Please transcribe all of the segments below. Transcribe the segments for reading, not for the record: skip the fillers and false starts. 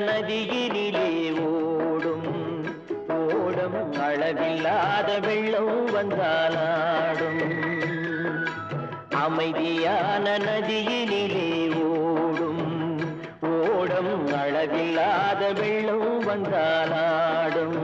நதியினிலே ஓடும் ஓடம் அளவில்லாத வெள்ளம் வந்தாலாடும் அமைதியான நதியினிலே ஓடும் ஓடம் அளவில்லாத வெள்ளம் வந்தாலாடும்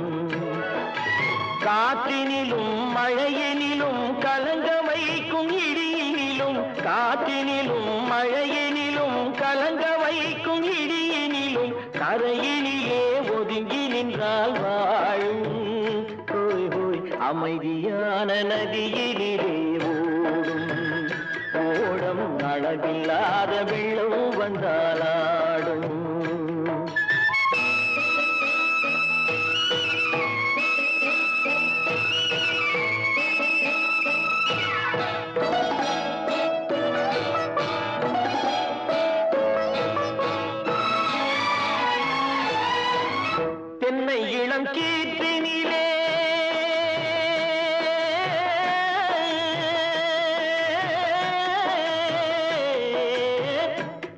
காற்றினிலும் மழையினிலும் கலங்க வைக்கும் இடியினிலும் காற்றினிலும் மழையினிலும் கலங்க வைக்கும் இடியினிலும் கரையினிலே ஒதுங்கி நின்றால் வாழும் ஹோய் ஹோய் அமைதியான நதியினிலே ஓடும் ஓடம் அளவில்லாத வெள்ளம் வந்தாலாடும் தென்னை இளம் கீற்றினிலே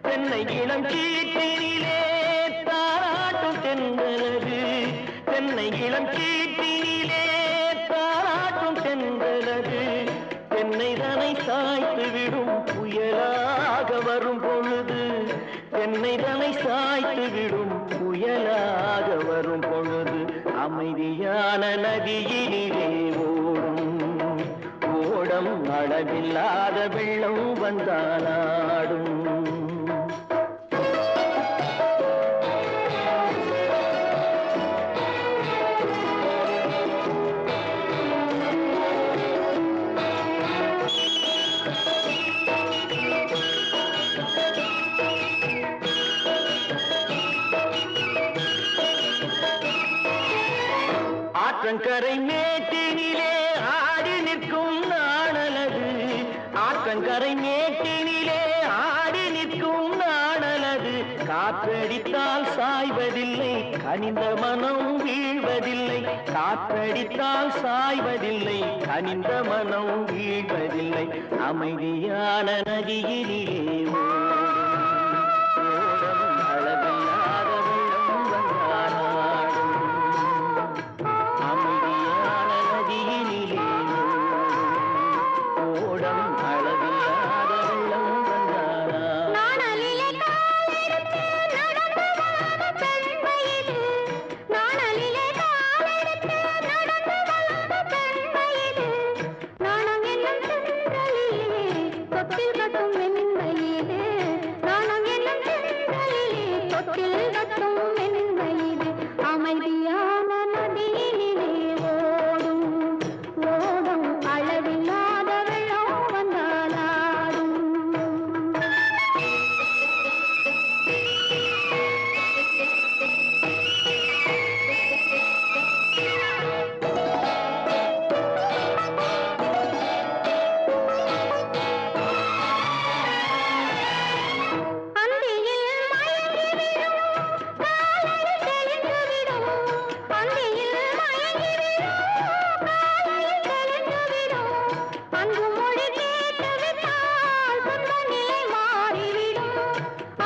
தென்னை இளம் கீற்றினிலே தாராட்டும் தென்றலது தென்னை இளம் கீற்றினிலே தாராட்டும் தென்றலது தென்னை தனை சாய்த்து விடும் புயலாக வரும் பொழுது தென்னை தனை சாய்த்து விடும் புயலாக வரும் பொழுது அமைதியான நதியினிலே ஓடும் ஓடம் அளவில்லாத வெள்ளம் வந்தாலாடும் ஆற்றங்கரை மேட்டினிலே ஆடி நிற்கும் நாணலது ஆற்றங்கரை மேட்டினிலே ஆடி நிற்கும் நாணலது காற்றடித்தால் சாய்வதில்லை கனிந்த மனம் வீழ்வதில்லை காற்றடித்தால் சாய்வதில்லை கனிந்த மனம் வீழ்வதில்லை அமைதியான நதியினிலே ஓடும் அளவில்லாத வெள்ளம் வந்தாலாடும் அமைதியான நதியினிலே ஓடம் அளவில்லாத வெள்ளம் வந்தாலாடும் நாணலிலே காலெடுத்து நடந்து வளர்ந்த பெண்மையிது நாணலிலே காலெடுத்து நடந்து வளர்ந்த பெண்மையிது நாணம் என்னும் சென்றலிலே தொட்டில் கட்டும் மென்மையிது நாணம் என்னும் சென்றலிலே தொட்டில் கட்டும் மென்மையிது அமைதியான நதியினிலே ஓடும் ஓடும் அளவில்லாத வெள்ளம் வந்தாலாடும் அந்தியில் மயங்கிவிடும் காலையில் தெளிந்துவிடும் அந்தியில் மயங்கிவிடும் காலையில் தெளிந்துவிடும் அன்பு மொழி கேட்டுவிட்டால் துன்ப நிலை மாறிவிடும்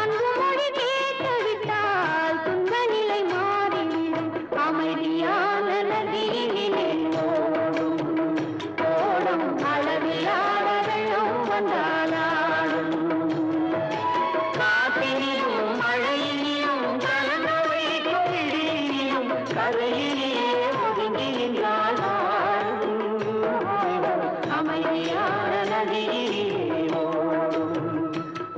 அன்பு மொழி கேட்டுவிட்டால் துன்ப நிலை மாறிவிடும் அமைதியான நதியினிலே ஓடும் ஓடும் அளவில்லாத வெள்ளம் வந்தாலாடும் காற்றினிலும் மழையினிலும் கலங்க வைக்கும் இடியினிலும் கரையிலே ஒதுங்கி நின்றால் அமைதியான நதியிலே ஓடும்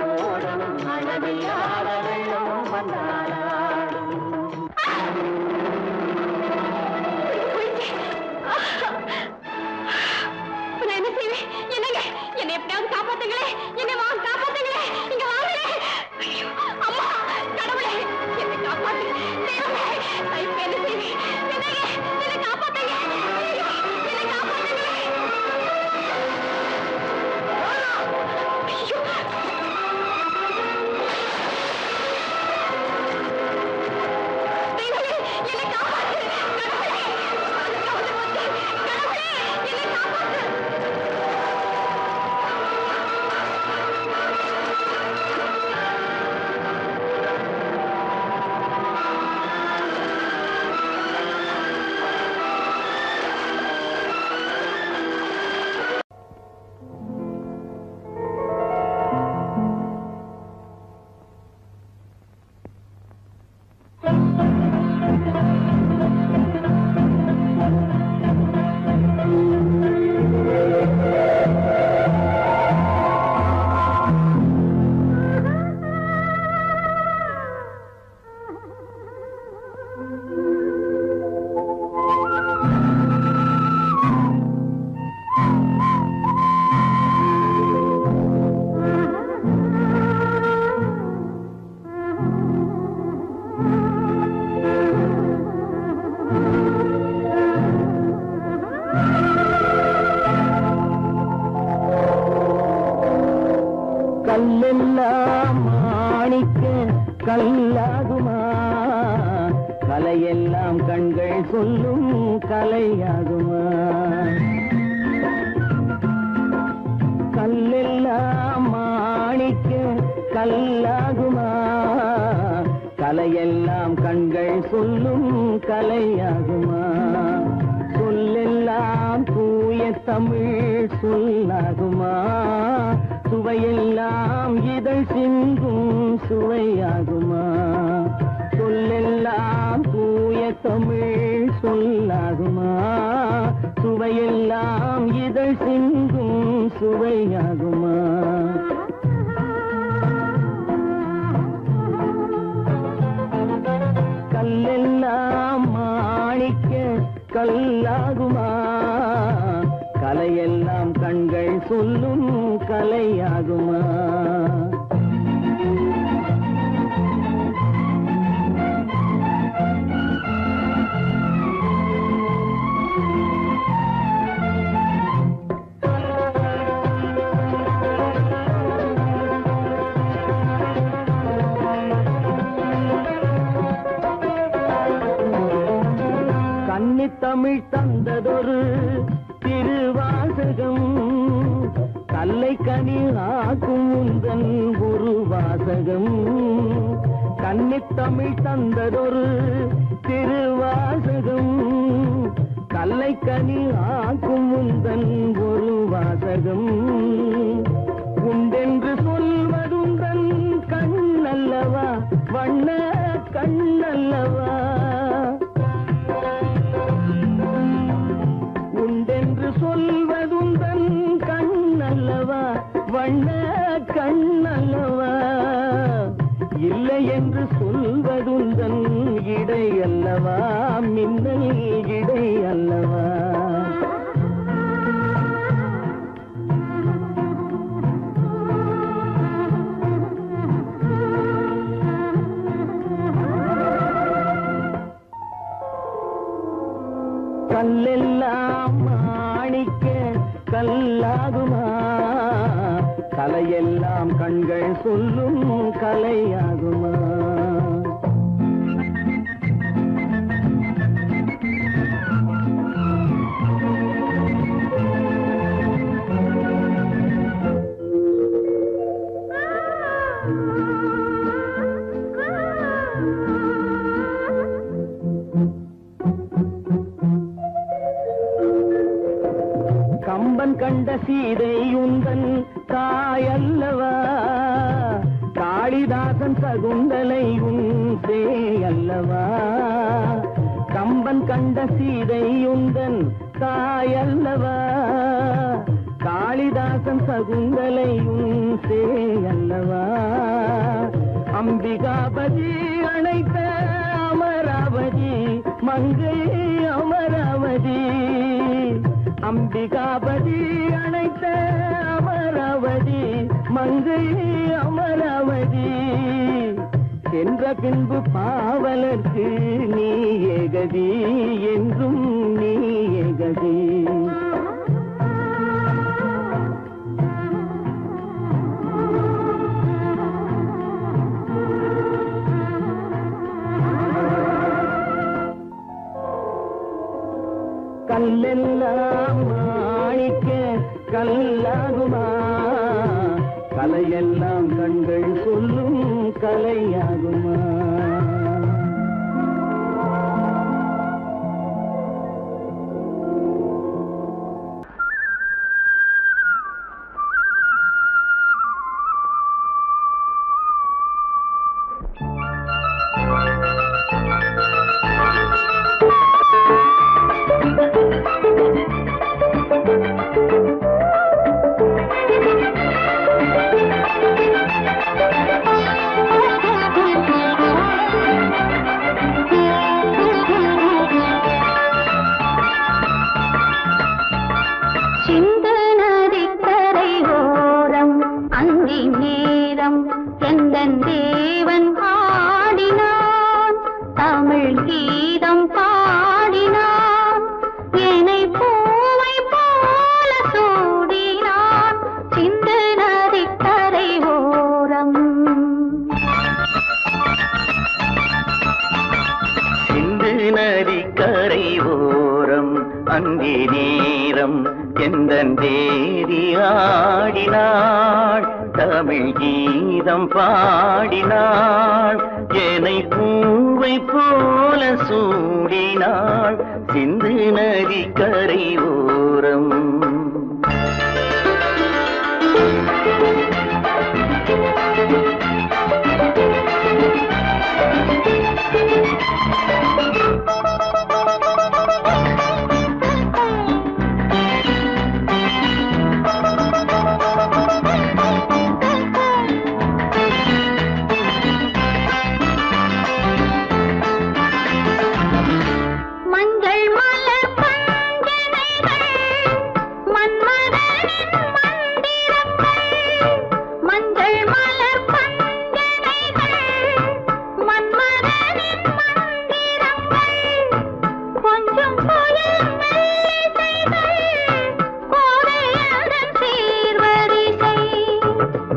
ஓடும் அளவில்லாத வெள்ளம் வந்தாலாடும் நான் என்ன செய்வேன் என்னங்க என்னை எப்படியாவது காப்பாத்துங்களே என்னை காப்பாத்துங்களே இங்க வாங்களே ஐயோ அம்மா கடவுளே என்னை காப்பாத்து தேவனே நான் இப்ப என்ன செய்வேன் கல்லெல்லாம் மாணிக்க கல்லாகுமா, கலையெல்லாம் கண்கள் சொல்லும் கலையாகுமா. கல்லெல்லாம் மாணிக்க கல்லாகுமா, கலையெல்லாம் கண்கள் சொல்லும் கலையாகுமா. சொல்லெல்லாம் தூய தமிழ் சொல்லாகுமா, சுவையெல்லாம் இதழ் சிந்தும் சுவையாகுமா. சொல்லெல்லாம் தூய தமிழ் சொல்லாகுமா, சுவையெல்லாம் இதழ் சிந்தும் சுவையாகுமா. கல்லெல்லாம் மாணிக்க கல்லாகுமா, கலையெல்லாம் கண்கள் சொல்லும் கலையாகுமா. கன்னித்தமிழ் தந்ததொரு திருவாசகம், கல்லை கனி ஆக்கும் உந்தன் ஒரு வாசகம். கன்னித்தமிழ் தந்ததொரு திருவாசகம், கல்லை கனி ஆக்கும் உந்தன் ஒரு வாசகம். உண்டென்று சொல்வதுந்தன் கண்ணல்லவா, வண்ண கண்ணல்லவா. உண்டென்று சொல்வதுந்தன் கண்ணல்லவா, வண்ண கண்ணல்லவா. இல்லை என்று சொல்வதுந்தன் இடை அல்லவா, மின்னல் இடை அல்லவா. கல்லெல்லாம் மாணிக்க கல்லாகுமா, கலையெல்லாம் கண்கள் சொல்லும் கலையாகுமா. கம்பன் கண்ட சீதை உந்தன் தாயல்லவா, காளிதாசன் சகுந்தலை உன் சேயல்லவா. கம்பன் கண்ட சீதை உந்தன் தாயல்லவா, காளிதாசன் சகுந்தலை உன் சேயல்லவா. அம்பிகாபதி அழைத்த அமராவதி மங்கை அமராவதி. அம்பிகாபதி அழைத்த அமராவதி மங்கை அமராவதி. சென்ற பின்பு பாவலர்க்கு நீ ஏகதி, என்றும் நீ ஏகதி. கல்லெல்லாம் மாணிக்க கல்லாகுமா, கலையெல்லாம் கண்கள் சொல்லும் கலையாகுமா. நதிக்கரை ஓரம் அந்தி நேரம் எந்தன் தேவி ஆடினாள் தமிழ் கீதம் பாடினாள் என்னை பூவை போல சூடினாள் சிந்து நதிக்கரை ஓரம்.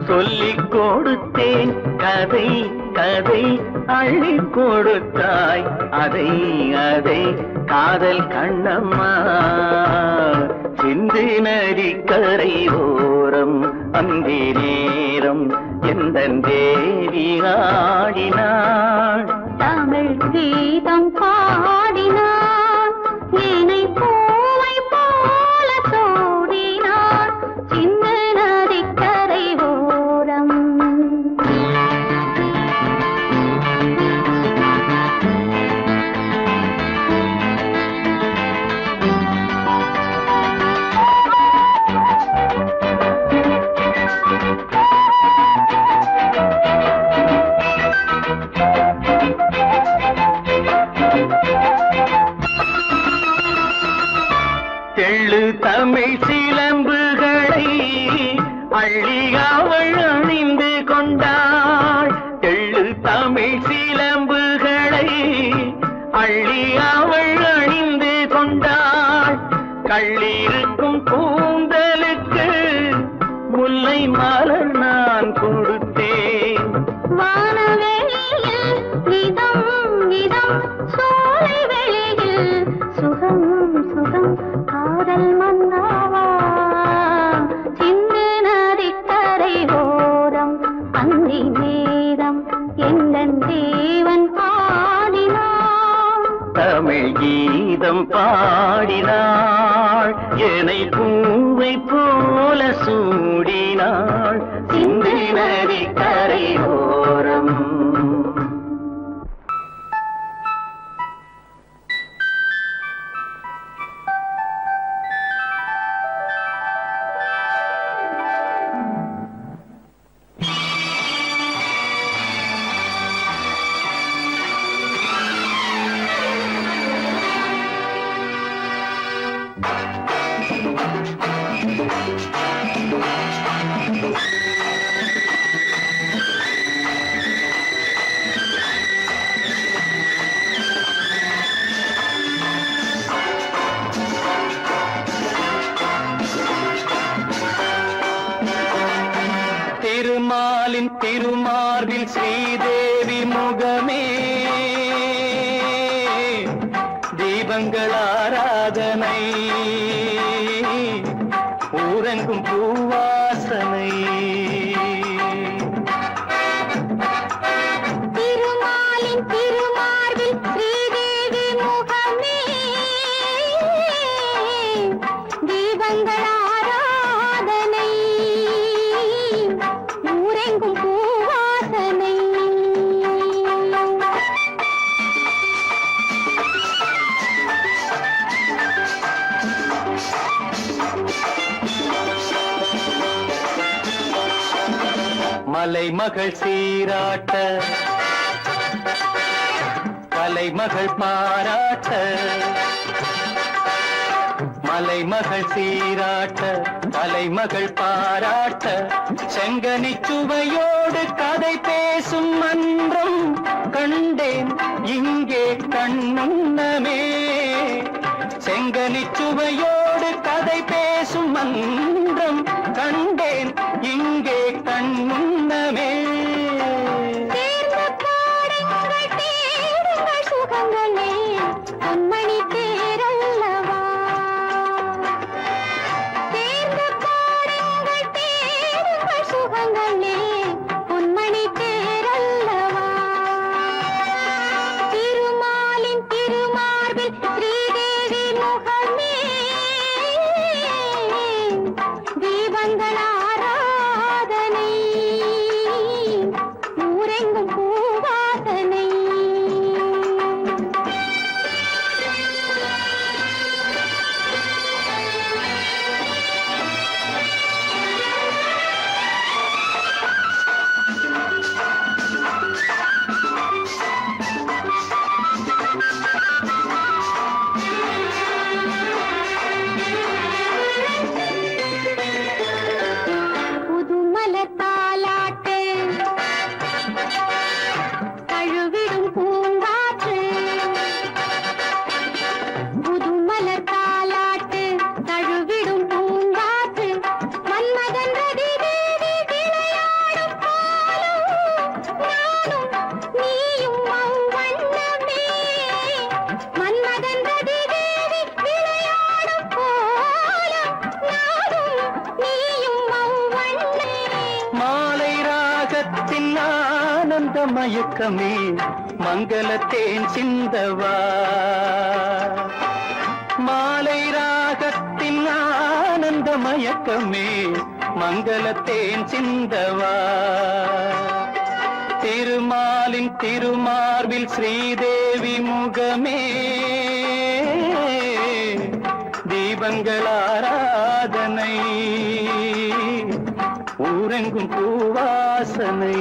சொல்லிக் கொடுத்தேன் கதை கதை அள்ளி கொடுத்தாய் அதை அதை காதல் கண்ணம்மா சிந்து நதிக்கரை ஓரம் அந்தி நேரம் எந்தன் தேவி ஆடினாள் தமிழ் கீதம் பாடினாள் என்னை பூவை போல சூடினாள் சிந்து நதிக்கரை ஓரம். தெள்ளு தமிழ் சிலம்புகளை அள்ளி அவள் அணிந்து கொண்டாள் தெள்ளு தமிழ் சிலம்புகளை அள்ளி அவள் அணிந்து கொண்டாள் கள்ளிருக்கும் கூந்தலுக்கு முல்லை மலர் நான் கொடுத்தேன் வானவெளியில் இதம் இதம் சோலை வெளியில் சுகம் சுகம் காதல் மன்னாவா சிந்து நதிக்கரை ஓரம் அந்தி நேரம் எந்தன் தேவன் பாடினான் தமிழ் கீதம் பாடினாள் என்னை பூவை போல சூடினாள் சிந்து நதிக்கரை ஓரம். திருமாலின் திருமார்பில் ஸ்ரீதேவி முகமே தீபங்கள் ஆராதனை ஊரெங்கும் பூவாசனை திருமாலின் திருமார்பில் ஸ்ரீதேவி முகமே தீபங்கள் ஆராதனை ஊரெங்கும் பூவாசனை. மலைமகள் சீராட்ட கலைமகள் பாராட்ட மலைமகள் சீராட்ட கலைமகள் பாராட்ட செங்கனி சுவையோடு கதை பேசும் மன்றம் கண்டேன் இங்கே கண்முன்னமே செங்கனி சுவையோடு கதை பேசும் மன்றம் கண்டேன் இங்கே கண்முன்னமே. சேர்ந்து பாடுங்கள் தேடுங்கள் சுகங்களே மயக்கமே மங்களத்தேன் சிந்தவா மாலை ராகத்தின் ஆனந்த மயக்கமே மங்களத்தேன் சிந்தவா திருமாலின் திருமார்பில் ஸ்ரீதேவி முகமே தீபங்கள் ஆராதனை ஊரெங்கும் பூவாசனை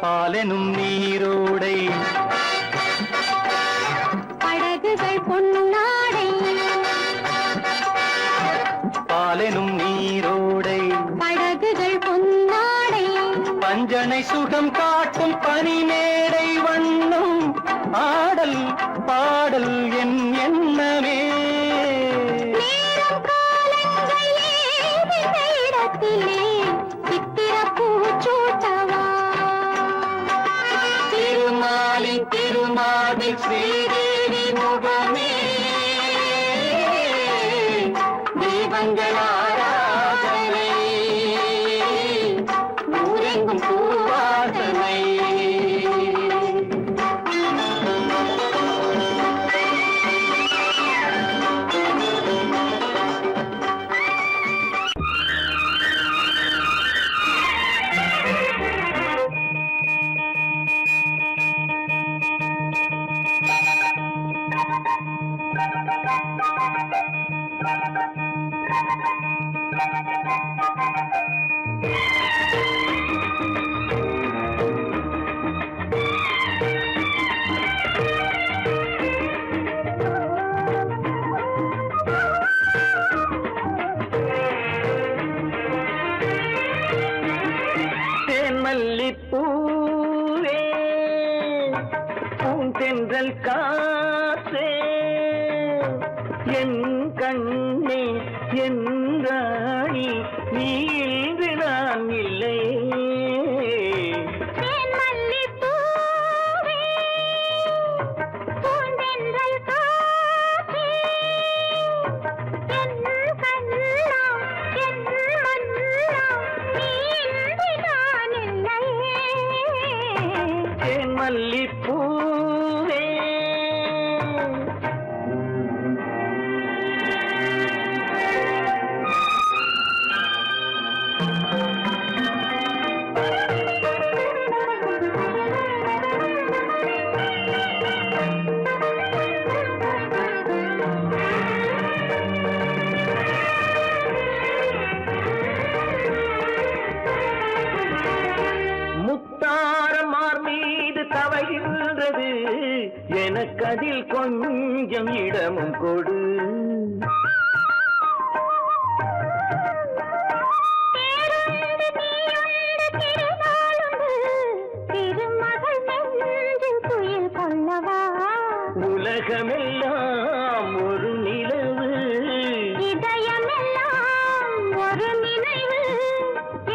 பாலெனும் நீரோடை படகுகள் பொன்னாடை பாலெனும் நீரோடை படகுகள் பொன்னாடை பஞ்சனை சுகம் காட்டும் பனிமேடை வண்ணம் ஆடல் பாடல் என் எண்ணமே நேரம் காலங்கள் ஏதிந்த இடத்திலே சித்திர பூச்சூட்டவா திருமாலின் திருமாவில் ஸ்ரீதேவி முகமே தீபங்கள் ஆராதனை ஊரெங்கும் பூவாசனை மல்லிப்பூவே பூந்தென்றல் காற்றே என் கண்ணே என் ராணி நீ இன்று நான் இல்லை மல்லிப்பூவே தவழ்கின்றது எனக்கதில் கொஞ்சம் இடமும் கொடு உலகமெல்லாம் ஒரு நிலவு இதயமெல்லாம் ஒரு நினைவு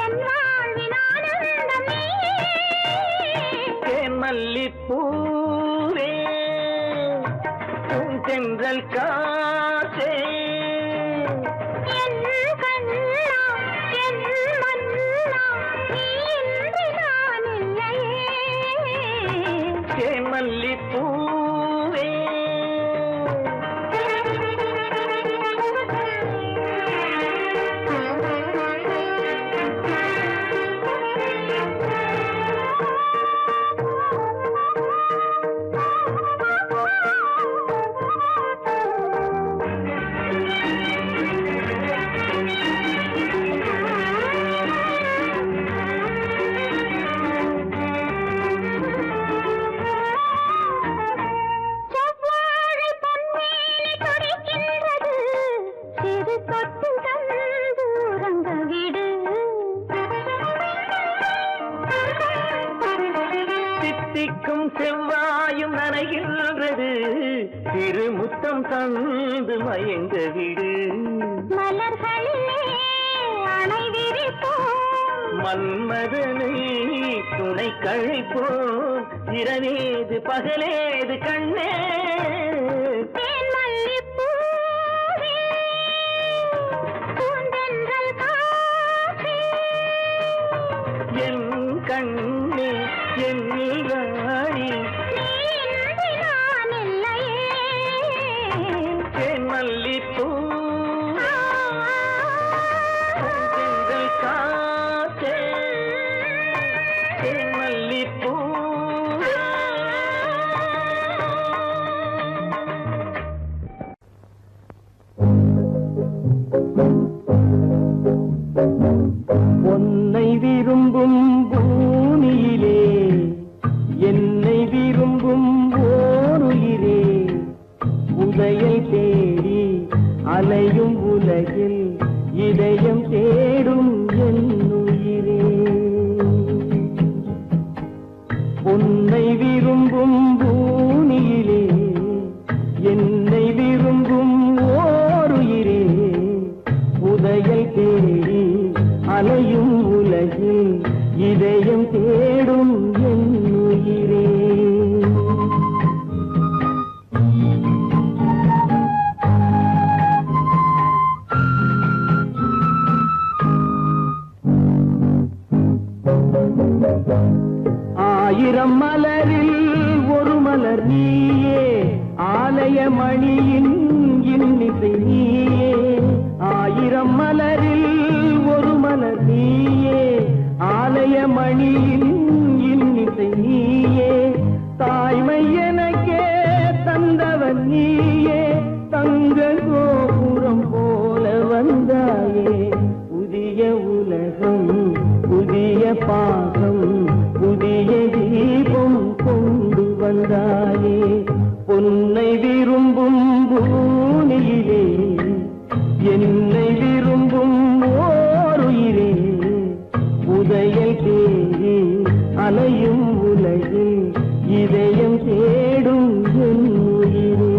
என் வாழ்வின் ஆனந்தமே மல்லிப்பூவே பூந்தென்றல் காற்றே என் கண்ணா என் மன்னா நீ இன்றி நான் இல்லையே மல்லிப்பூவே செவ்வாயும் நனைகின்றது வந்து மயங்க விடு. மலர்களிலே அணை விரிப்போம், மன்மதனை துணை கழிப்போம். இரவேது பகலேது கண்ணே. தேன் மல்லிப்பூவே, பூந்தென்றல் காற்றே, என் கண்ணே என் ராணி, நீ இன்றி நான் இல்லையே. தேன் மல்லிப்பூ தென்றல் காற்றே, தேன் மல்லிப்பூ. உன்னை விரும்பும் பூமியிலே என்னை விரும்பும் ஓருயிரே, உதயை தேடி அலையும் உலகில் இதயம் தேடும் என் உயிரே. உன்னை விரும்பும் பூமியிலே என்னை விரும்பும் ஓருயிரே, உதயை தேடி அலையும் உலகில் இதயம் தேடும் என் உயிரே. ஆயிரம் மலரில் ஒரு மலர் நீயே, ஆலய மணியின் இன்னிசை நீயே. ஆயிரம் மலரில் ஒரு மலர் நீயே, ஆலய மணியின் இன்னிசை நீயே. தாய்மை எனக்கே தந்தவன் நீயே, தங்க கோபுரம் போல வந்தாயே. புதிய உலகம் புதிய பாகம் புதிய தீபம் கொண்டு வந்தாயே. பொன்னை விரும்பும் பூமியிலே என்னை விரும்பும் ஓருயிரே, உதயை தேடி அலையும் உலகில் இதயம் தேடும் என் உயிரே.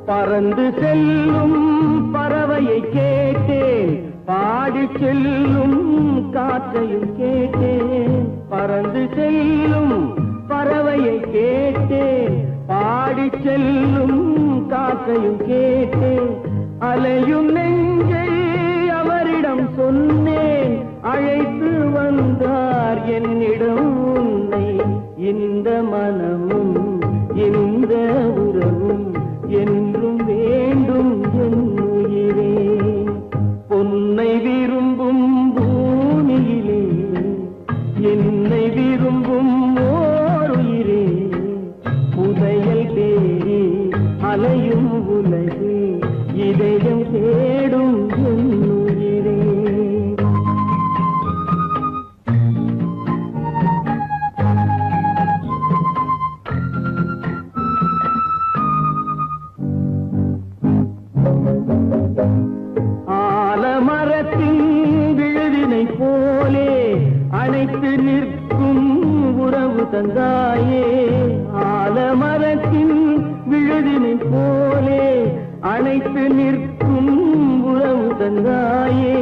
பறந்து செல்லும் பறவையை கேட்டேன், பாடி செல்லும் காற்றையும் கேட்டேன். பறந்து செல்லும் பறவையை கேட்டேன், பாடி செல்லும் காற்றையும் கேட்டேன். அலையும் நெஞ்சை அவரிடம் சொன்னேன், அழைத்து வந்தார் என்னிடம் உன்னை. இந்த மனமும் இந்த உறவும் என்றும் வேண்டும் என் உயிரே. பொன்னை விரும்பும் பூமியிலே என்னை விரும்பும் ஓருயிரே, புதையல் தேடி அலையும் உலகு இதயம் தேடும் என் உயிரே. ஆலமரத்தின் விழுதினை போலே அணைத்து நிற்கும் உறவு தந்தாயே. ஆலமரத்தின் விழுதினை போலே அணைத்து நிற்கும் உறவு தந்தாயே.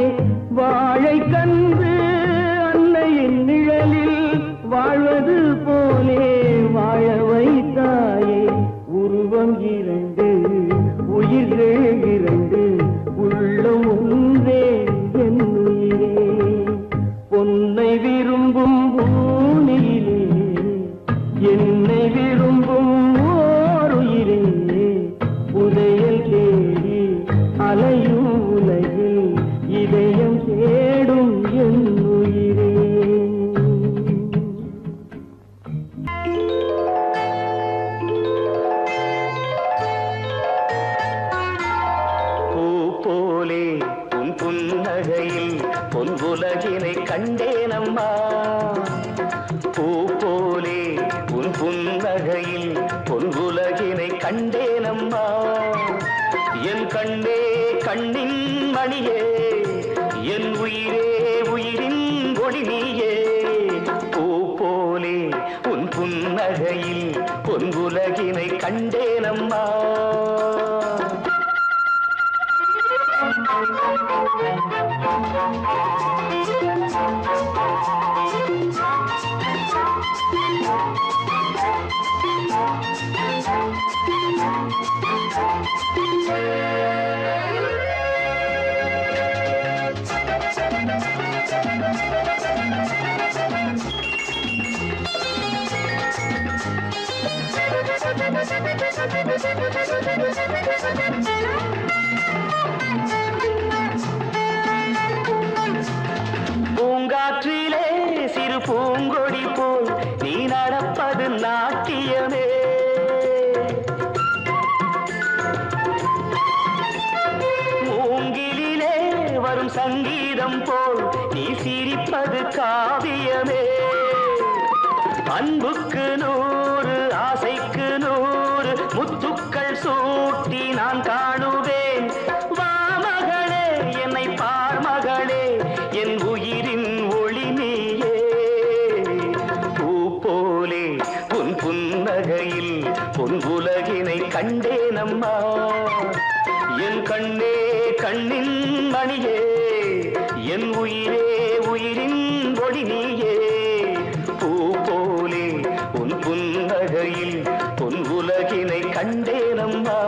வாழை கன்று அன்னையின் நிழலில் வாழ்வது போலே வாழ வைத்தாயே. உருவம் இரண்டு உயிர்கள் இரண்டு, உள்ளம் ஒன்றே என் உயிரே. பொன்னை விரும்பும் பூமியிலே என்னை விரும்பும் ஓருயிரே, புதையல் தேடி அலையும் உலகில் இதயம் தேடும் என் உயிரே. போலே உன் புன்னகையில் பொன்குலகினை கண்டேனம்மா. பூ போலே உன் புன்னகையில் பொன்குலகினை கண்டேனம்மா. என் கண்ணே கண்ணின் மணியே என் உயிரே உயிரின் ஒளி நீயே பூ போலே உன் புன்னகையில் பொன்குலகினை கண்டேனம்மா பூங்காற்றிலே சிறு பூங்கொடி போல் நீ நடப்பது நாட்டியமே மூங்கிலே வரும் சங்கீதம் போல் நீ சிரிப்பது காவியமே அன்புக்கு 100 ஆசைக்கு 100 முத்துக்கள் சூட்டி நான் காணுவேன் வா மகளே என்னை பார் மகளே என் உயிரின் ஒளி நீயே பூ போலே உன் புன்னகையில் பொன் உலகினை கண்டேனம்மா என் கண்ணே கண்ணின் மணியே என் உயிரே உயிரின் ஒளி நீயே பூ போலே உன் புன்னகையில் பொன் உலகினை கண்டேனம்மா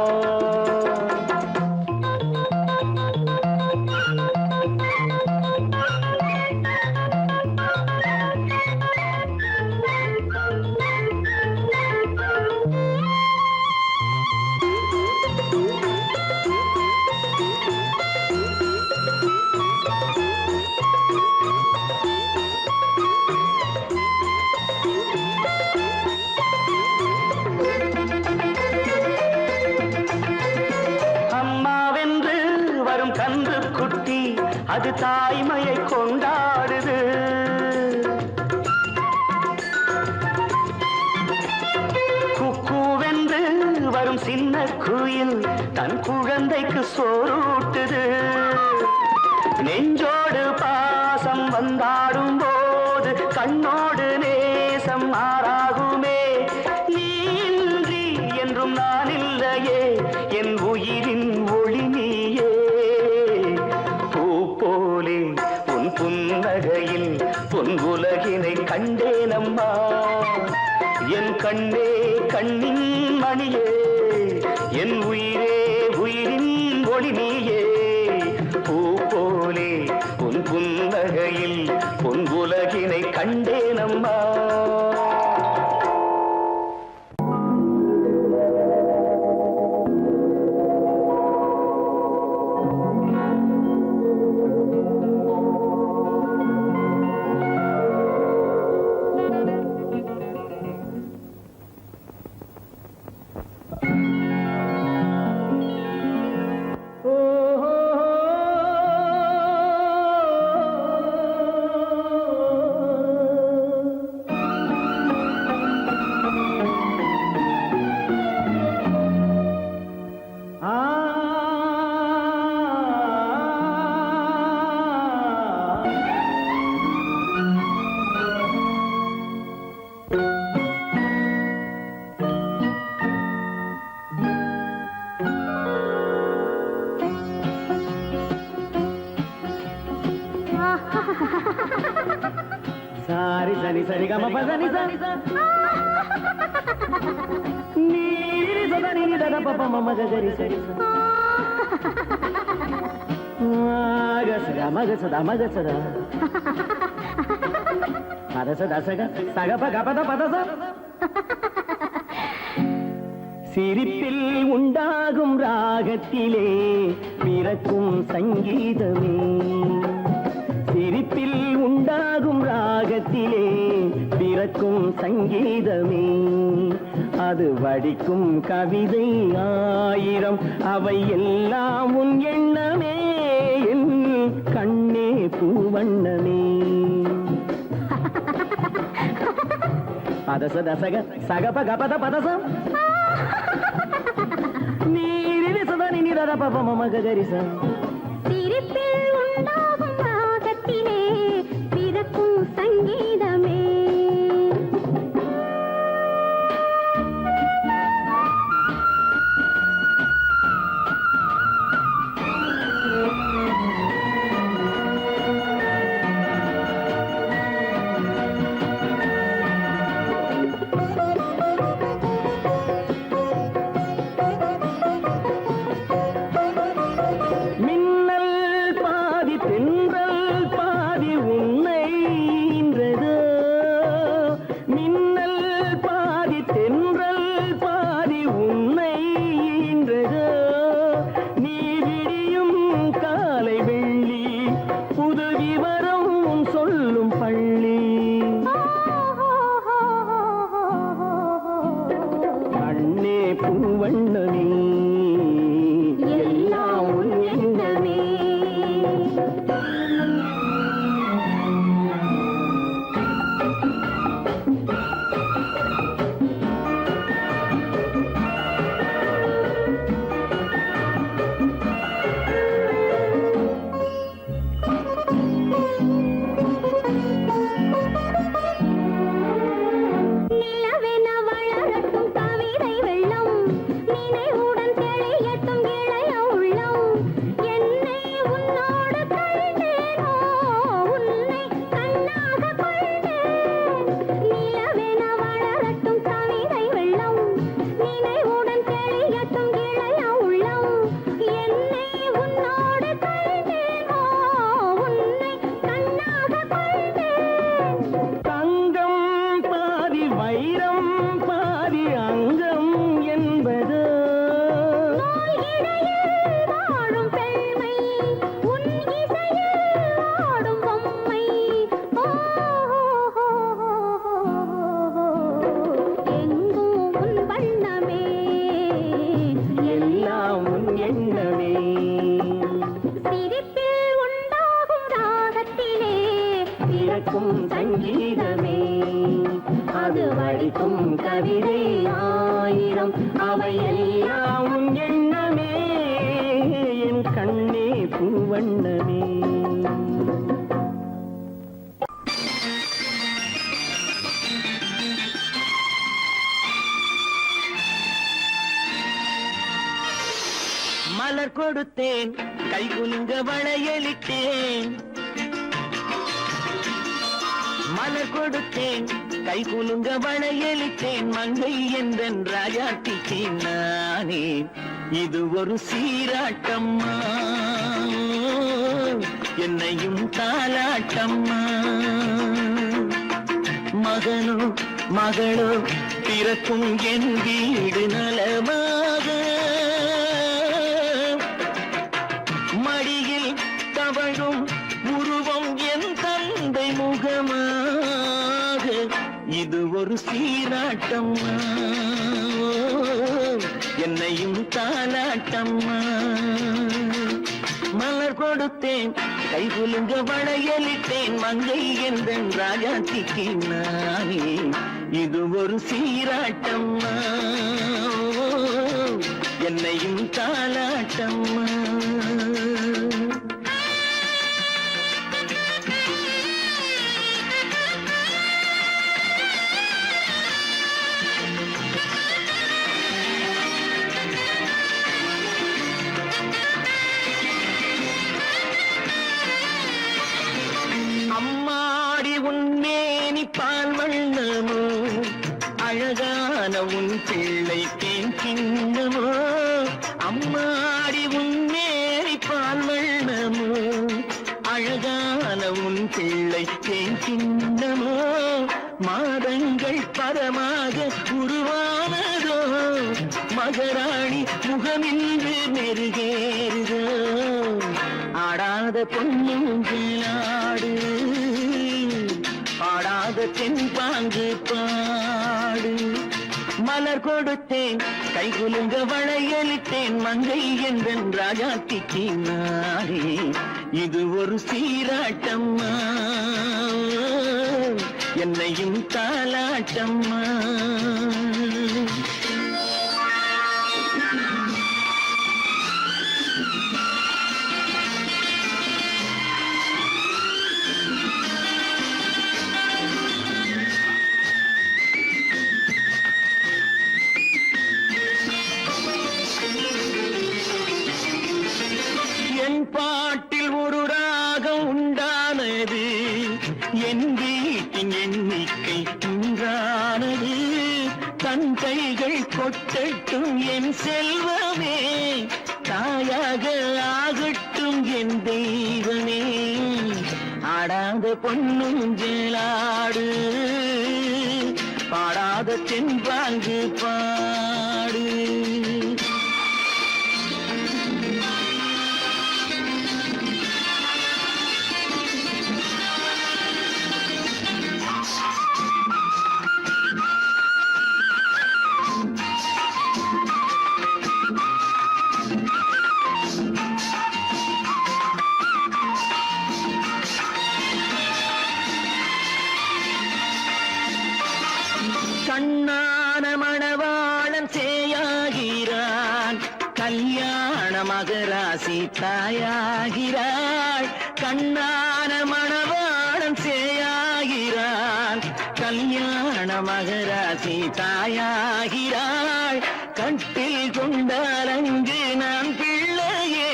அது தாய்மையை கொண்டாடுது குக்கூவென்று வரும் சின்ன குயில் தன் குழந்தைக்கு சோறூட்டுது நெஞ்சோடு பாசம் வந்தாடும் போது கண்ணோடு நேசம் மாறாகுமே நீன்றி என்றும் நான் இல்லையே என் உயிரின் ஒளி நீயே போலே உன் புன்னகையில் பொன் உலகினை கண்டேனம்மா என் கண்ணே கண்ணின் மணியே என் உயிரே உயிரின் ஒளி நீயே பூ போலே உன் புன்னகையில் பொன் உலகினை கண்டேனம்மா సారి సని సరి గమ పదని సని నీరి సదని ని దద పప మమ గరి సరి మగ సద పద సద సగ సగ పగ పద పద స சிரிப்பில் உண்டாகும் ராகத்திலே பிறக்கும் சங்கீதமே சிரிப்பில் உண்டாகும் ராகத்திலே பிறக்கும் சங்கீதமே அது வடிக்கும் கவிதை 1000 அவை எல்லாம் உன் எண்ணமே என் கண்ணே பூவண்ணமே பதச தசக சகப கபத பதசம் நீரிலி சதா நினிதர பப மம கரிச தென்றல் பாதி உன்னை ஈன்றதோ, மின்னல் பாதி தென்றல் பாதி உன்னை ஈன்றதோ, நீ விடியும் காலை வெள்ளி புது விவரம் சொல்லும் பள்ளி. கண்ணே பூவண்ணமே எல்லாம் உன் எண்ணமே. நிலவென வளரட்டும் கவிதை வெள்ளம், நினைவுடன் தெளியட்டும் இளைய உள்ளம். என்னை உன்னோடு கண்டேனோ, உன்னை கண்ணாக கொண்டேன். நிலவென வளரட்டும் கவிதை வெள்ளம், நினைவுடன் தெளியட்டும் இளைய உள்ளம். என்னை உன்னோடு கண்டேனோ, உன்னை கண்ணாக கொண்டேன். தங்கம் பாதி வைரம் பாதி அங்கம் என்பது நூல் இடையில் வாழும் பெண்மை, உன் இசையில் ஆடும் பொம்மை. எங்கும் உன் வண்ணமே, எல்லாம் உன் எண்ணமே. சிரிப்பில் உண்டாகும் ராகத்திலே பிறக்கும் சங்கீதமே, அது வடிக்கும் கவிதை ஆயிரம், அவை எல்லாம் உன் எண்ணமே. என் கண்ணே பூவண்ணமே. மலர் கொடுத்தேன், கை குலுங்க வளையலிட்டேன். மலர் கொடுத்தேன், கை குலுங்க வளையலிட்டேன். மங்கை என்றன் ராஜாட்டிக்கு நானே, இது ஒரு சீராட்டம்மா, என்னையும் தாலாட்டம்மா. மகனோ மகளோ பிறக்கும் என் வீடு நலமாக, மடியில் தவழும் உருவம் என் தந்தை முகமாக, இது ஒரு சீராட்டம்மா, என்னையும் தாலாட்டம்மா. மலர் கொடுத்தேன், கை குலுங்க வளையலிட்டேன். மங்கை என்றன் ராஜாத்திக்கு நானே, இது ஒரு சீராட்டம்மா, என்னையும் தாலாட்டம்மா. அம்மாடி உன்மேனி பால் வண்ணமோ, அழகான உன் பிள்ளை தேன் கிண்ணமோ. அம்மாடி உன்மேனி பால் வண்ணமோ, அழகான உன் பிள்ளை தேன் கிண்ணமோ. மாதங்கள் பரமாக உருவானதோ, மகராணி முகமின்று மெருகேறுதோ. ஆடாத பொன்னுங்களாடு, பாடாத தென்பாங்கு பாடு. மலர் கொடுத்தேன், கை குலுங்க வளையலிட்டேன். மங்கை என்றன் ராஜாத்திக்கு நானே, இது ஒரு சீராட்டம்மா, என்னையும் தாலாட்டம்மா. என் பாட்டில் ஒரு ராகம் உண்டானது, என் வீட்டின் எண்ணிக்கை ஒன்றானது. தன் கைகள் கொட்டட்டும் என் செல்வமே, தாயாக ஆகட்டும் என் தெய்வமே. ஆடாத பொன்னுஞ்சேலாடு பாடாத தென்பாங்கு பாடு. கண்ணான மணவாளன் சேயாகிறான், கல்யாண மகராசி தாயாகிறாள். கண்ணான மணவாளன் சேயாகிறான், கல்யாண மகராசி தாயாகிறாள். கட்டில் கொண்டால் அங்கு நான் பிள்ளையே,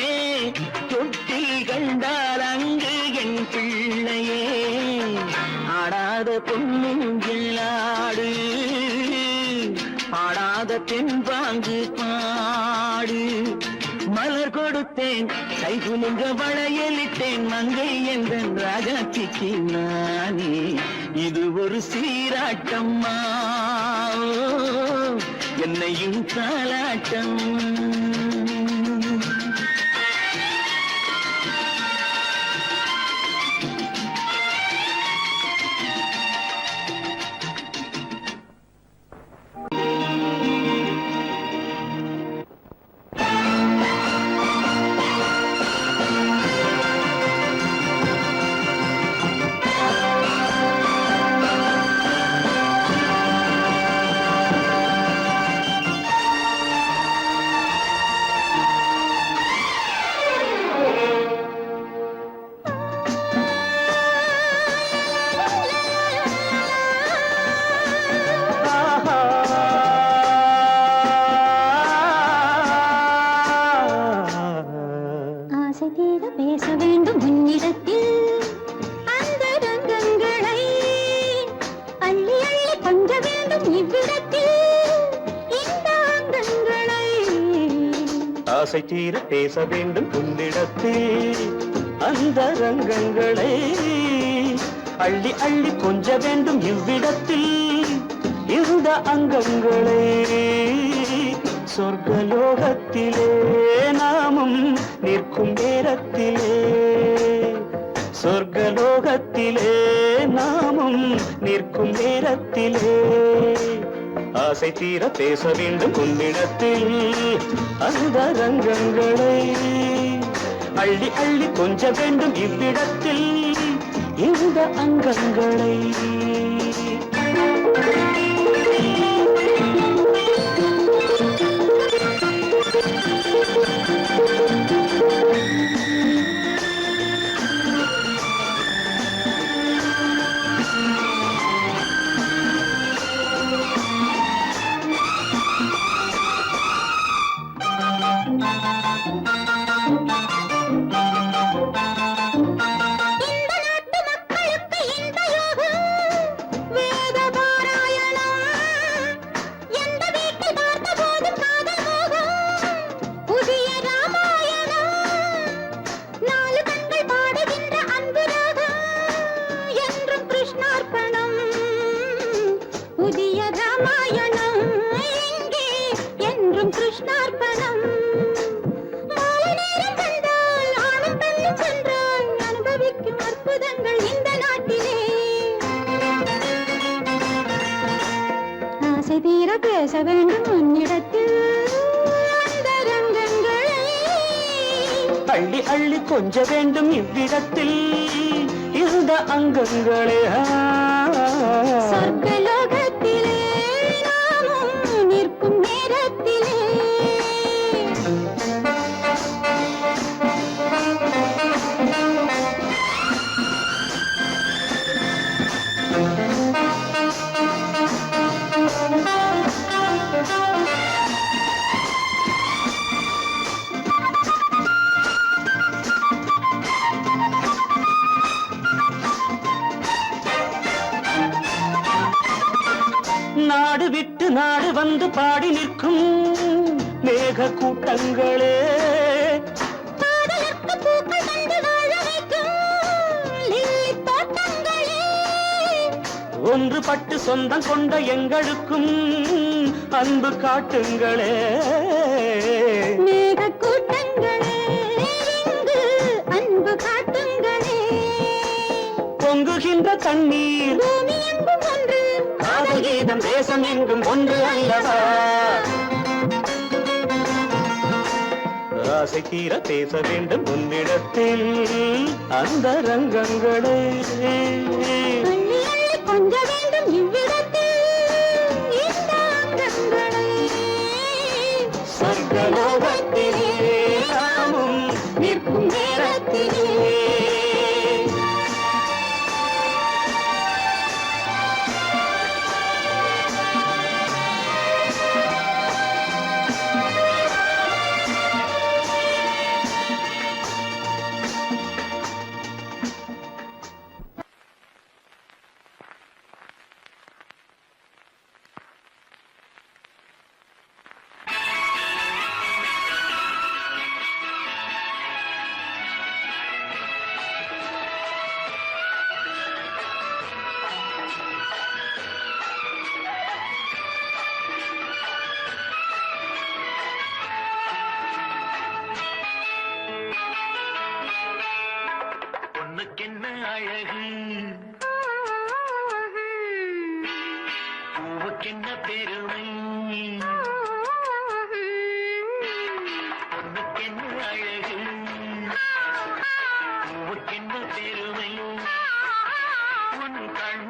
தொட்டில் கண்டால் அங்கு என் பிள்ளையே. ஆடாத பொன்னுஞ்சேலாடு பாடாத தென்பாங்கு பாடு. மலர் கொடுத்தேன் கைகுலுங்க வளையலிட்டேன், மங்கை என்ற ராஜாத்திக்கு நானே. இது ஒரு சீராட்டம்மா, என்னையும் தாலாட்டம். பேச வேண்டும் உன்னிடத்தில் அந்த ரங்கங்களை அள்ளி அள்ளி கொஞ்ச வேண்டும் இவ்விடத்தில் இந்த அங்கங்களை. ஆசை தீர பேச வேண்டும் உன்னிடத்தில் அந்த ரங்கங்களை அள்ளி அள்ளி கொஞ்ச வேண்டும் இவ்விடத்தில் இந்த அங்கங்களை. சொர்க்கலோகத்திலே நாமும் நிற்கும் நேரத்திலே, சொர்க்கலோகத்திலே நாமும் நிற்கும் நேரத்திலே. ஆசை தீர பேச வேண்டும் உன்னிடத்தில் அந்த ரங்கங்களை அள்ளி அள்ளி கொஞ்ச வேண்டும் இவ்விடத்தில் இந்த அங்கங்களை. கிருஷ்ணார்ப்பணம். மாலை நேரம் கண்டால் ஆணும் பெண்ணும் சென்றால் அனுபவிக்கும் அற்புதங்கள் இந்த நாட்டிலே. ஆசை தீர பேச வேண்டும் உன்னிடத்தில் அந்த ரங்கங்களை அள்ளி அள்ளி கொஞ்ச வேண்டும் இவ்விடத்தில் இந்த அங்கங்களே. சொர்க்கலோகத்திலே நாமும் நிற்கும் நேரத்திலே. நாடு விட்டு நாடு வந்து பாடி நிற்கும் மேக கூட்டங்களே. பாடலுக்கு பூக்கள் கண்டு வாழ வைக்கும் லில்லி தோட்டங்களே. ஒன்றுபட்டு சொந்தம் கொண்ட எங்களுக்கும் அன்பு காட்டுங்களே. மேக கூட்டங்களே இங்கு அன்பு காட்டுங்களே. பொங்குகின்ற தண்ணீர் பூமி எங்கும் ஒன்று, காதல் கீதம் தேசம் எங்கும் ஒன்று அல்லவா. ஆசை தீர பேச வேண்டும் உன்னிடத்தில் அந்த ரங்கங்களே. அள்ளி அள்ளி கொஞ்ச வேண்டும் இவ்விடத்தில் இந்த அங்கங்களே. சொர்க்கலோகத்திலே நாமும் நிற்கும் நேரத்திலே பொண்ணுக்கென்ன அழகு, பூவுக்கென்ன பெருமை. பொண்ணுக்கென்ன அழகு, பூவுக்கென்ன பெருமை. உன் கண்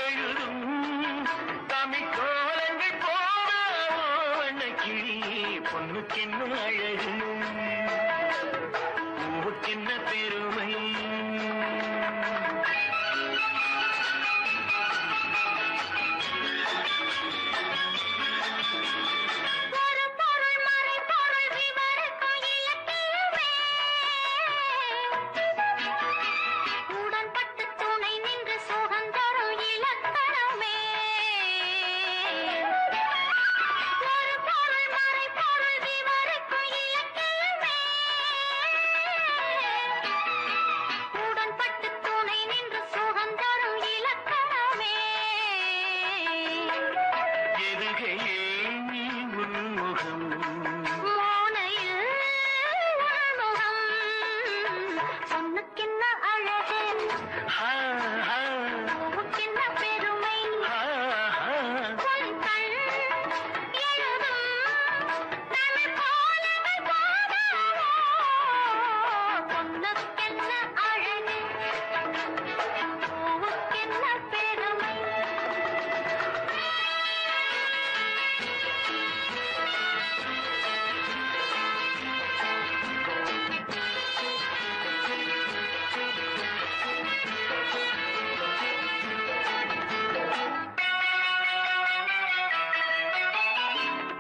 எழுதும் தமிழ் கோலங்கள் போன கிளி. பொண்ணுக்கென்ன அழகு, பூவுக்கென்ன பெருமை.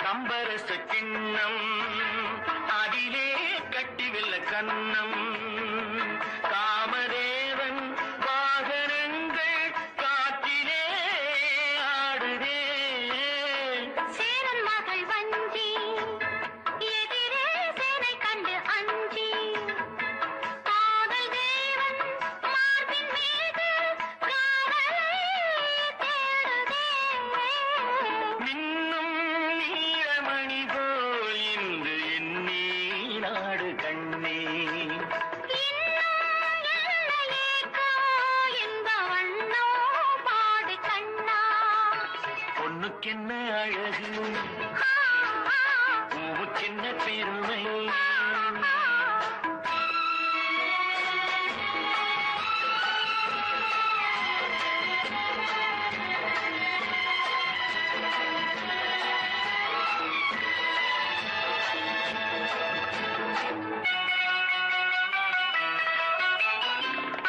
கம்பரச கிண்ணம் அதிலே கட்டிவில்ல கண்ணம். காமதேவன் வாகனங்கள் காற்றிலே ஆடுதே. சேரன் மகள் வஞ்சி எதிரே சேனை கண்டு அஞ்சி. காதல் தேவன் மார்பின் மீது காதலை தேடுதே. மின்னும் நீலமணி போல் இன்று எண்ணி நாடு கண்ணே. பொண்ணுக்கென்ன அழகு, பூவுக்கென்ன பெருமை.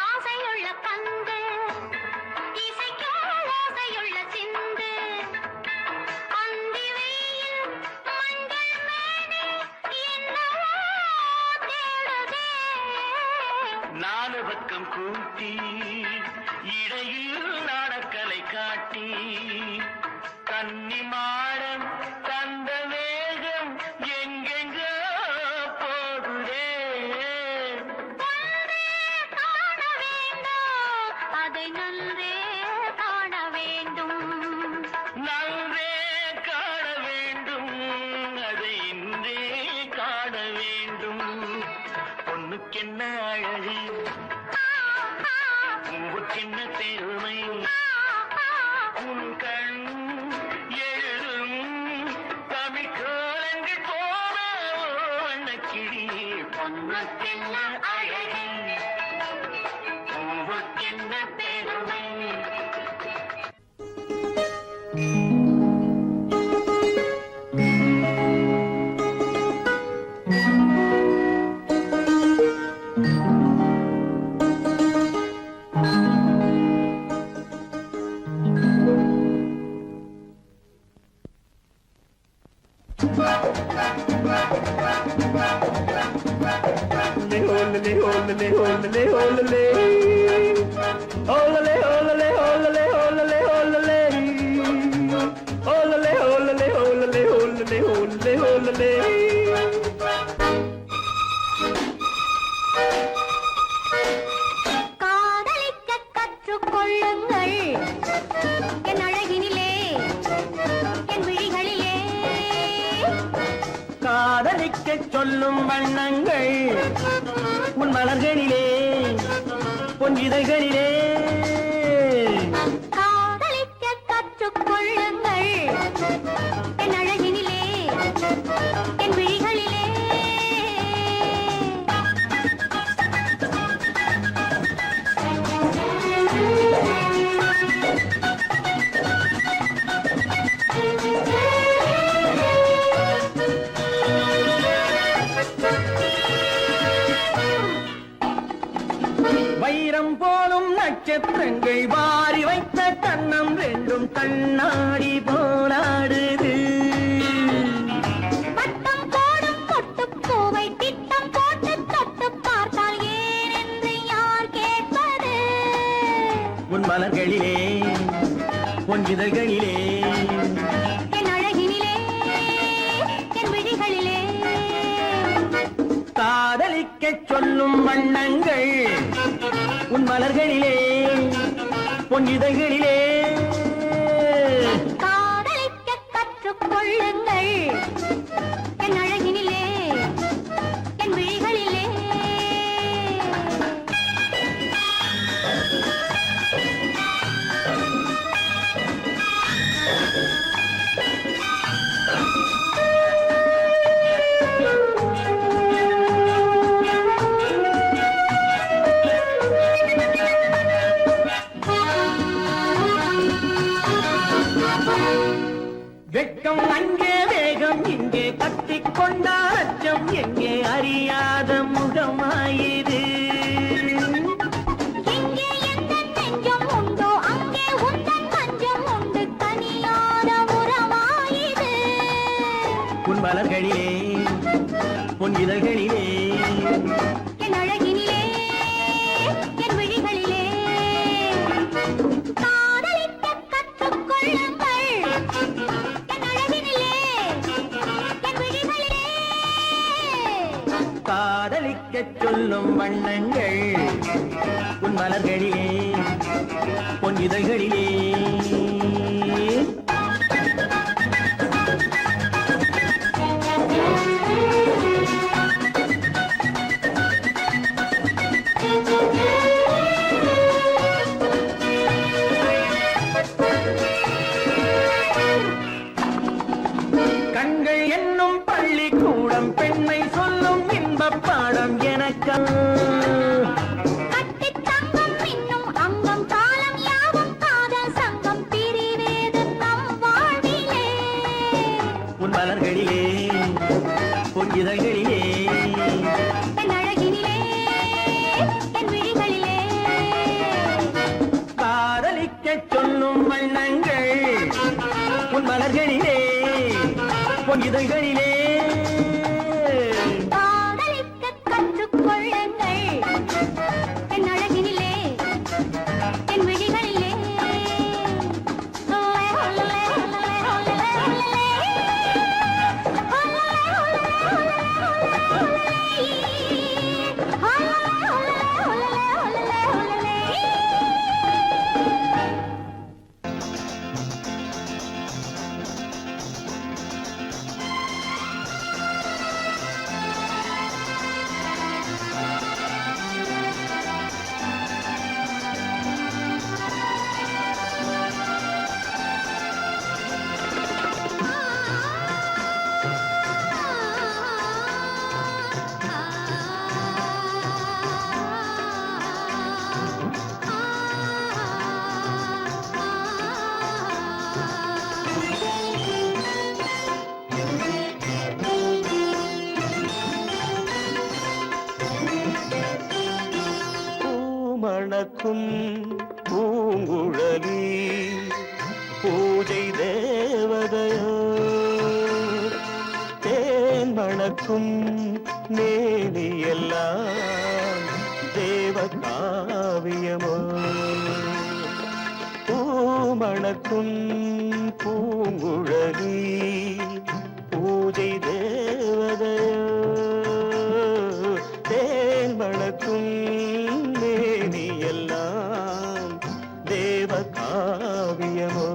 ஆசையுள்ள பந்து இசைக்கும் ஓசையுள்ள சிந்து. அந்தி வெயில் மஞ்சள் மேனி என்னவோ தேடுதே. நாலு பக்கம் கூட்டி இடையில் நாடக்கலை காட்டி. கன்னி மாடம் தந்த வேகம் எங்கெங்கோ போகுதே. ஒன்றே காண வேண்டும் அதை நன்றே காண பூவுக்கென்ன அழகு பூவுக்கென்ன பெருமை உன் கண் எழுதும் தமிழ் கோலங்கள் போன வண்ணக்கிளி பொன்னுக்கென்ன அழகு பூவுக்கென்ன பெருமை. காதலிக்க கற்றுக்கொள்ளுங்கள் என் அழகினிலே என் விழிகளிலே காதலிக்க சொல்லும் வண்ணங்கள் உன் மலர்களிலே பொன் இதழ்களிலே காதலிக்க கற்றுக்கொள்ளுங்கள் என் அழகினிலே என் விழிகளிலே வைரம் போலும் நட்சத்திரங்கள் வாரி வைத்த கண்ணம் ரெண்டும் கண்ணாடி போலாடுது. வட்டம் போடும் பொட்டுப்பூவை திட்டம் போட்டு தொட்டு பார்த்தால் ஏனென்று யார் கேட்பது? உன் மலர்களிலே பொன் இதழ்களிலே என் அழகினிலே என் விழிகளிலே காதலிக்க சொல்லும் வண்ணங்கள் உன் மலர்களிலே பொன் இதழ்களிலே காதலிக்க கற்றுக்கொள்ளுங்கள் என் அழகினிலே என் விழிகளிலே வெட்கம் அங்கே வேகம் இங்கே கத்திக் கொண்டால் அச்சம் எங்கே அறியாத முகமாயிது. எங்கே எந்தன் நெஞ்சம் உண்டோ அங்கே உந்தன் மஞ்சம் உண்டு தனியாத உறவாயிது. உன் மலர்களிலே பொன் இதழ்களிலே என் அழகினிலே என் விழிகளிலே காதலிக்க கற்றுக்கொள்ளுங்கள் என் அழகினிலே என் விழிகளிலே காதலிக்க சொல்லும் வண்ணங்கள் உன் மலர்களிலே பொன் இதழ்களிலே கண்கள் என்னும் பள்ளிக்கூடம் பெண்மை சொல்லும் இன்பப் பாடம் எனக்கு. கட்டித் தங்கம் இன்னும் அங்கம் காலம் யாவும் காதல் சங்கம் பிரிவேது நம் வாழ்விலே. உன் மலர்களிலே பொன் இதழ்களிலே என் அழகினிலே என் விழிகளிலே காதலிக்க சொல்லும் வண்ணங்கள் உன் மலர்களிலே பொன் இதழ்களிலே காதலிக்க கற்றுக்கொள்ளுங்கள் என் அழகினிலே என் விழிகளிலே மணக்கும் பூங்குழலி பூஜை தேவதையோ தேன் மணக்கும் மேனியெல்லாம் தேவ காவியமோ பூமணக்கும் பூங்குழலி பூஜை தேவதையோ தேன் மணக்கும் மேனியெல்லாம் தேவ காவியமோ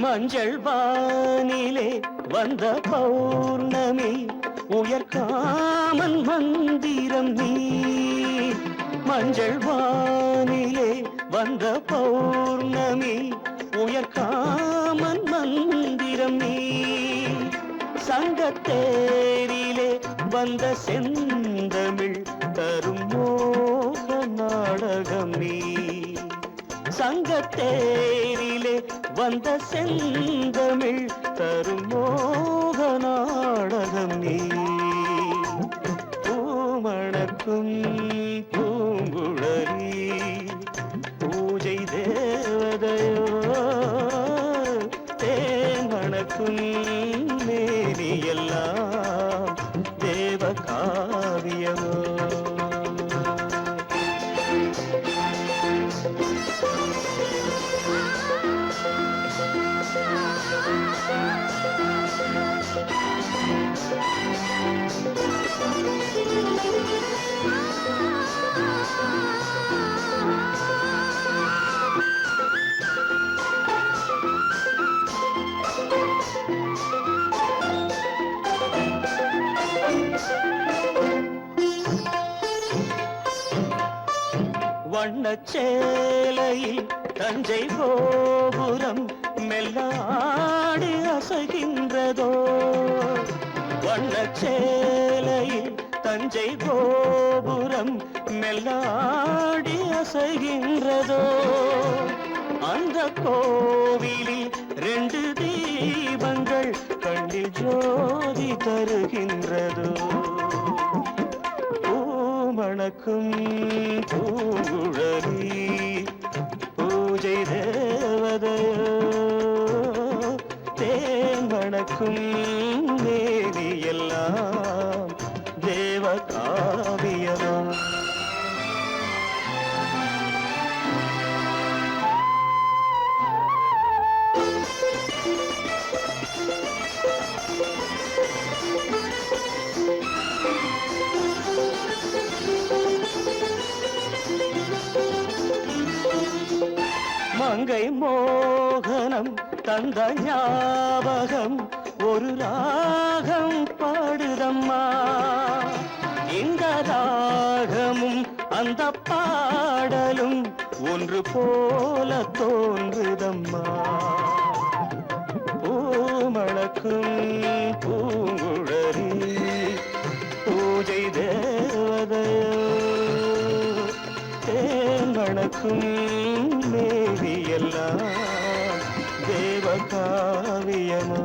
மஞ்சள் வானிலே வந்த பௌர்ணமி உயர்காமன் மந்திரம் நீ மஞ்சள் வானிலே வந்த பௌர்ணமி உயர்காமன் மந்திரம் நீ சங்கத்தேரிலே வந்த செந்தமிழ் தரும் மோக நாடகம் நீ சங்கத்தேரிலே வந்த செந்தமிழ் தரும் மோக நாடகம் நீ பூமணக்கும் பூங்குழலி பூஜை தேவதையோ தேன் மணக்கும் மேனியெல்லாம் தேவ காவியமோ வண்ணச்சேலையில் தஞ்சை கோபுரம் மெல்லாடி அசைகின்றதோ வண்ணச்சேலையில் தஞ்சை கோபுரம் மெல்லாடி அசைகின்றதோ அந்த கோவிலில் 2 தீபங்கள் கண்ணில் ஜோதி தருகின்றதோ மணக்கும் பூங்குழலி பூஜை தேவதையோ தேன் மணக்கும் மேனியெல்லாம் தேவ காவியமோ மங்கை மோகனம் தந்த ஞாபகம் ஒரு ராகம் பாடுதம்மா இந்த ராகமும் அந்த பாடலும் ஒன்று போல தோன்றுதம்மா பூமணக்கும் பூங்குழலி பூஜை தேவதையோ தேன் மணக்கும் மேவியெல்லாம் தேவ காவியமோ